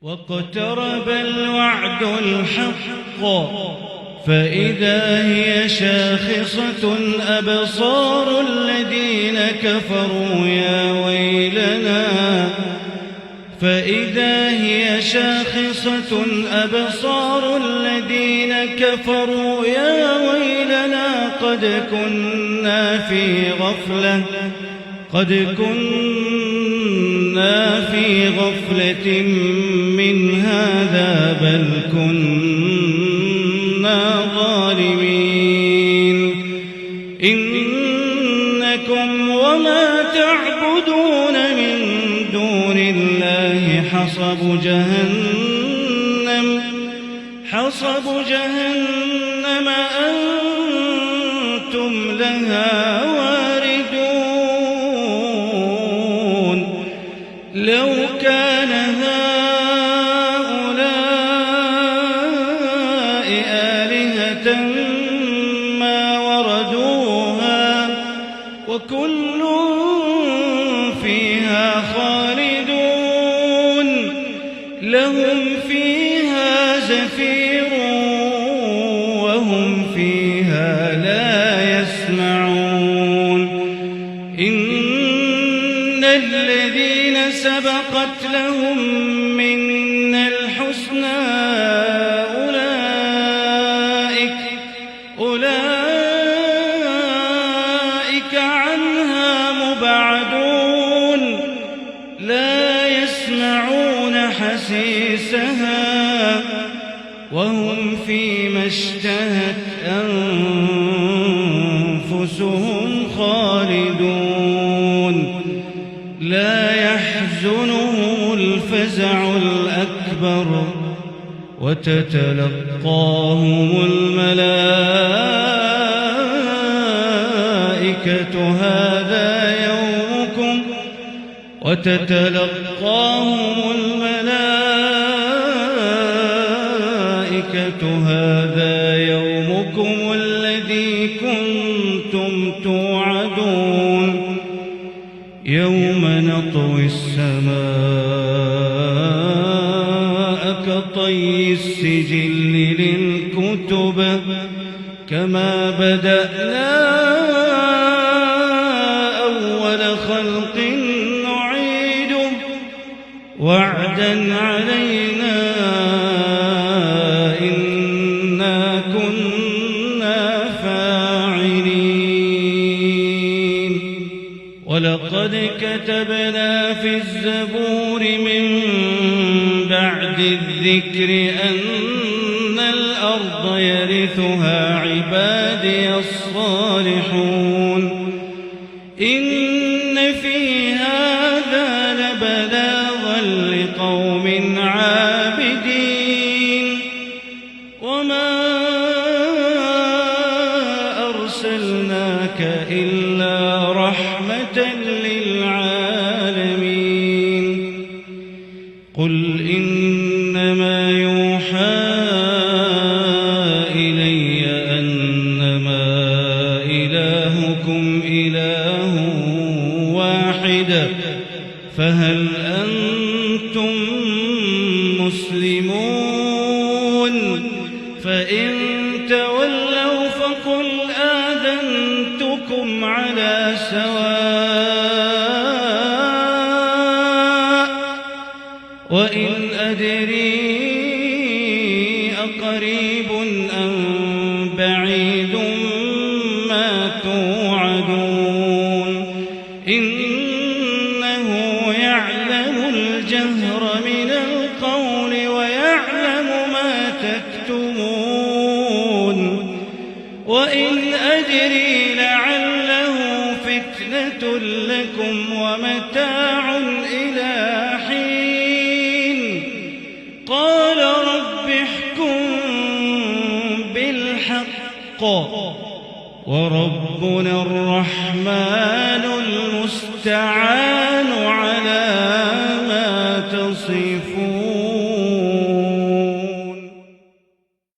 واقترب الوعد الحق فإذا هي شاخصة أبصار الذين كفروا يا ويلنا فإذا هي شاخصة أبصار الذين كفروا يا ويلنا قد كنا في غفلة من هذا بل كنا ظالمين إنكم وما تعبدون من دون الله حصب جهنم أنتم لها واردون لو كان هؤلاء آلهة ما وردوها وكل فيها خالدون لهم فيها زفير وهم فيها لا يسمعون إن الذين سبقت لهم منا الحسنى أولئك عنها مبعدون لا يسمعون حسيسها وهم فيما اشتهت أنفسهم خالدون لا يحزنهم الفزع الأكبر وتتلقاهم الملائكة هذا يومكم الذي كنتم توعدون يوم نطوي السماء كطي السجل للكتب كما بدأنا أول خلق نعيده وعدا علينا إنا كنا فاعلين ولقد كتبنا في الزبور من بعد الذكر أن الأرض يرثها عبادي الصالحون إن في هذا لبلاغا لقوم عابدين وما أرسلناك إلا رحمة للعالمين قل إنما يوحى إلي أنما إلهكم إله واحد فهل أنتم مسلمون فإن تولوا فقل آذنتكم على سواء وإن أدري أقريب أم بعيد ما توعدون إنه يعلم الجهر من القول ويعلم ما تكتمون وإن أدري لعله فتنة لكم ومتاع إلى حين قال رب احكم بالحق وربنا الرحمن المستعان على ما تصفون.